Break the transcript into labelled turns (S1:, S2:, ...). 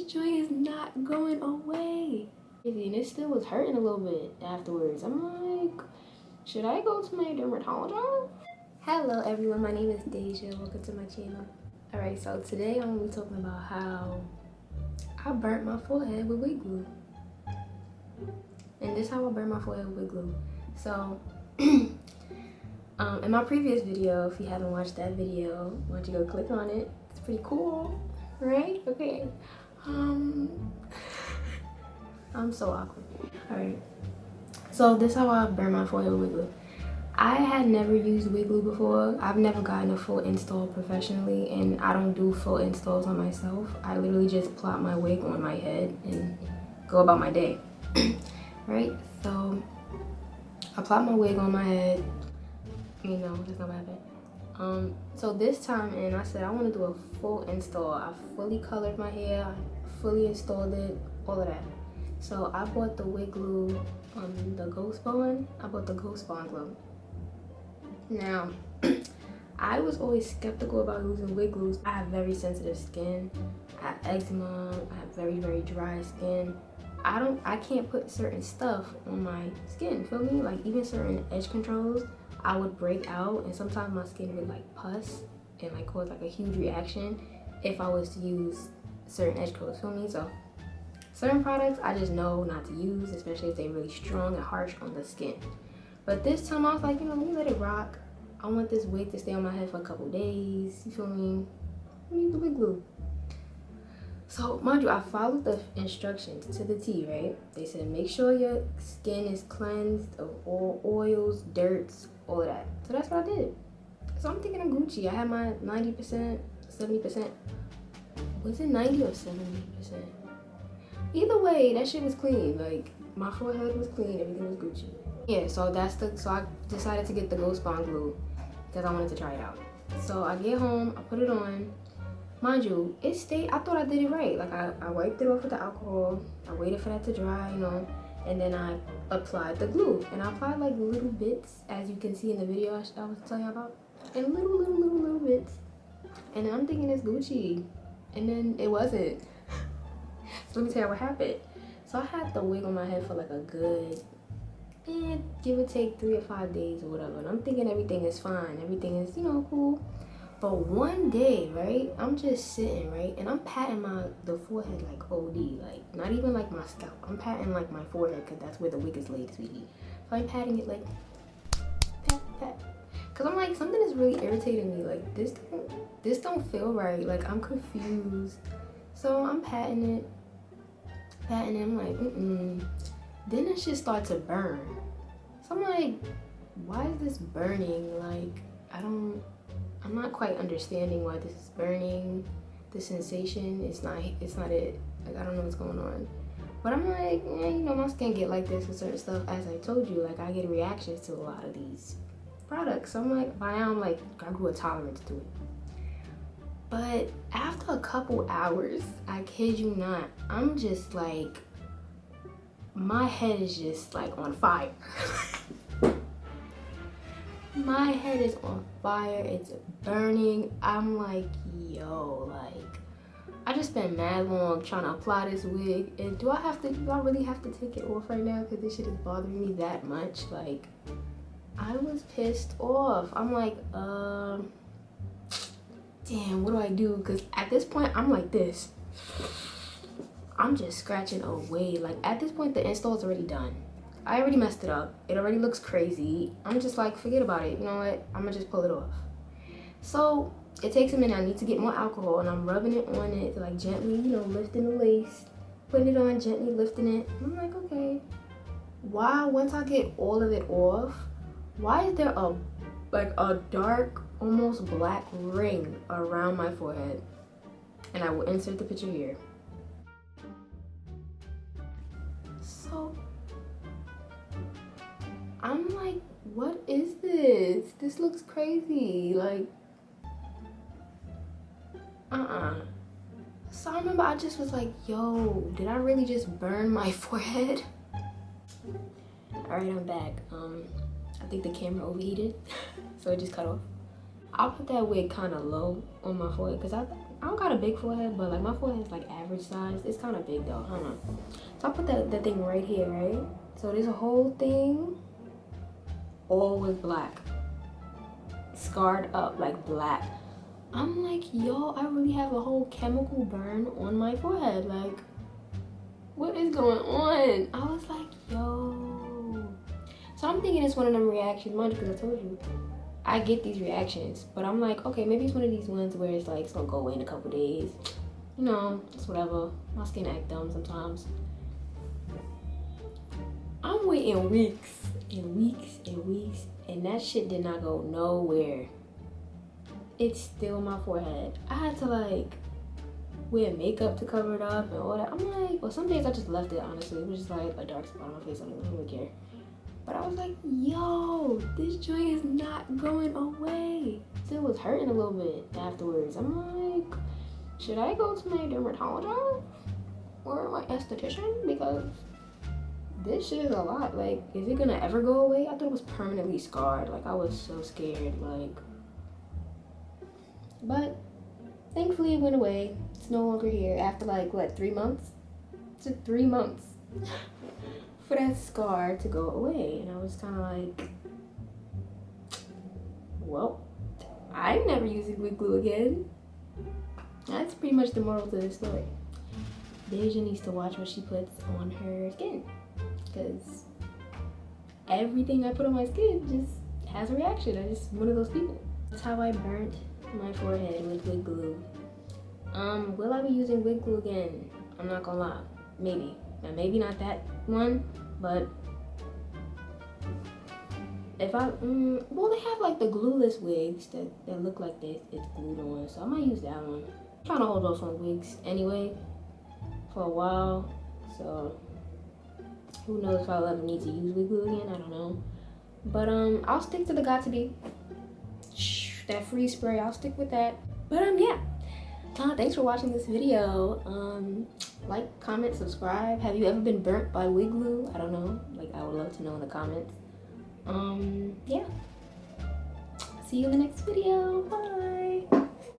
S1: this joint is not going away. And it still was hurting a little bit afterwards. I'm like, should I go to my dermatologist? Hello everyone, my name is Daija. Welcome to my channel. Alright, so today I'm gonna be talking about how I burnt my forehead with wig glue. And this is how I burnt my forehead with wig glue. So in my previous video, if you haven't watched that video, why don't you go click on it? It's pretty cool, right? Okay. I'm so awkward. Alright. So this is how I burn my forehead with wig glue. I had never used wig glue before. I've never gotten a full install professionally, and I don't do full installs on myself. I literally just plop my wig on my head and go about my day. Right? So I plop my wig on my head. You know, that's not what happened. So this time, and I said I want to do a full install. I fully colored my hair, I fully installed it, all of that. So I bought the wig glue, the Ghost Bond. I bought the Ghost Bond glue. Now, I was always skeptical about using wig glues. I have very sensitive skin. I have eczema. I have very, very dry skin. I can't put certain stuff on my skin, feel me? Like even certain edge controls, I would break out, and sometimes my skin would like pus and like cause like a huge reaction if I was to use certain edge coats, feel me? So certain products I just know not to use, especially if they're really strong and harsh on the skin. But this time I was like, you know, let me let it rock. I want this wig to stay on my head for a couple days, you feel me? Let me use the wig glue. So mind you, I followed the instructions to the T, right? They said make sure your skin is cleansed of all oils, dirts, all of that. So that's what I did. So I'm thinking I'm Gucci. I had my 90%, 70%. Was it 90 or 70%? Either way, that shit was clean. Like my forehead was clean, everything was Gucci. Yeah, so I decided to get the Ghost Bond glue because I wanted to try it out. So I get home, I put it on. Mind you, it stayed, I thought I did it right. Like I wiped it off with the alcohol, I waited for that to dry, you know, and then I applied the glue. And I applied like little bits, as you can see in the video I was telling you about. And little bits. And then I'm thinking it's Gucci. And then it wasn't. So let me tell you what happened. So I had the wig on my head for like a good, give or take 3 or 5 days or whatever. And I'm thinking everything is fine. Everything is, you know, cool. But one day, right, I'm just sitting, right, and I'm patting the forehead like OD, like not even like my scalp. I'm patting like my forehead because that's where the wig is laid, sweetie. So I'm patting it like pat. Cause I'm like, something is really irritating me. Like this don't feel right. Like I'm confused. So I'm patting it. I'm like, Then it shit starts to burn. So I'm like, why is this burning? Like I'm not quite understanding why this is burning. The sensation, it's not it. Like I don't know what's going on. But I'm like, yeah, you know, my skin get like this with certain stuff. As I told you, like I get reactions to a lot of these products. So I'm like, by now I'm like, I grew a tolerance to it. But after a couple hours, I kid you not, I'm just like, my head is just like on fire. My head is on fire, it's burning. I'm like, yo, like, I just spent mad long trying to apply this wig. And do I really have to take it off right now? Because this shit is bothering me that much. Like, I was pissed off. I'm like, damn, what do I do? Because at this point, I'm like this. I'm just scratching away. Like, at this point, the install is already done. I already messed it up. It already looks crazy. I'm just like, forget about it. You know what? I'm gonna just pull it off. So it takes a minute. I need to get more alcohol, and I'm rubbing it on it, like gently, you know, lifting the lace, putting it on, gently lifting it. I'm like, okay. Why, once I get all of it off, why is there a dark, almost black ring around my forehead? And I will insert the picture here. So I'm like, what is this? This looks crazy. Like, So I remember I just was like, yo, did I really just burn my forehead? Alright, I'm back. I think the camera overheated, so it just cut off. I'll put that wig kind of low on my forehead because I don't got a big forehead, but like my forehead's like average size. It's kind of big though. I don't know. So I put the thing right here, right? So this whole thing all was black, scarred up like black. I'm like, yo, I really have a whole chemical burn on my forehead. Like, what is going on? I was like, yo. So I'm thinking it's one of them reactions, mind you, because I told you I get these reactions, but I'm like, okay, maybe it's one of these ones where it's like it's gonna go away in a couple days. You know, it's whatever. My skin act dumb sometimes. I'm waiting weeks and weeks and weeks, and that shit did not go nowhere. It's still my forehead. I had to like wear makeup to cover it up and all that. I'm like, well, some days I just left it, honestly. It was just like a dark spot on my face. I don't really care. But I was like, yo, this joint is not going away. Still was hurting a little bit afterwards. I'm like, should I go to my dermatologist or my esthetician? Because this shit is a lot. Like, is it gonna ever go away? I thought it was permanently scarred. Like, I was so scared. Like, but thankfully it went away. It's no longer here after like, what, 3 months? It took 3 months for that scar to go away. And I was kind of like, well, I'm never using wig glue again. That's pretty much the moral to this story. Daija needs to watch what she puts on her skin, because everything I put on my skin just has a reaction. I'm just one of those people. That's how I burnt my forehead with wig glue. Will I be using wig glue again? I'm not gonna lie, maybe. Now maybe not that one, but if I, well, they have like the glueless wigs that look like this, it's glued on, so I might use that one. I'm trying to hold off on wigs anyway for a while, so who knows if I'll ever need to use wig glue again, I don't know. But I'll stick to the Got2b, that freeze spray, I'll stick with that. But yeah, thanks for watching this video. Like, comment, subscribe. Have you ever been burnt by wig glue? I don't know, like I would love to know in the comments. Yeah, see you in the next video. Bye.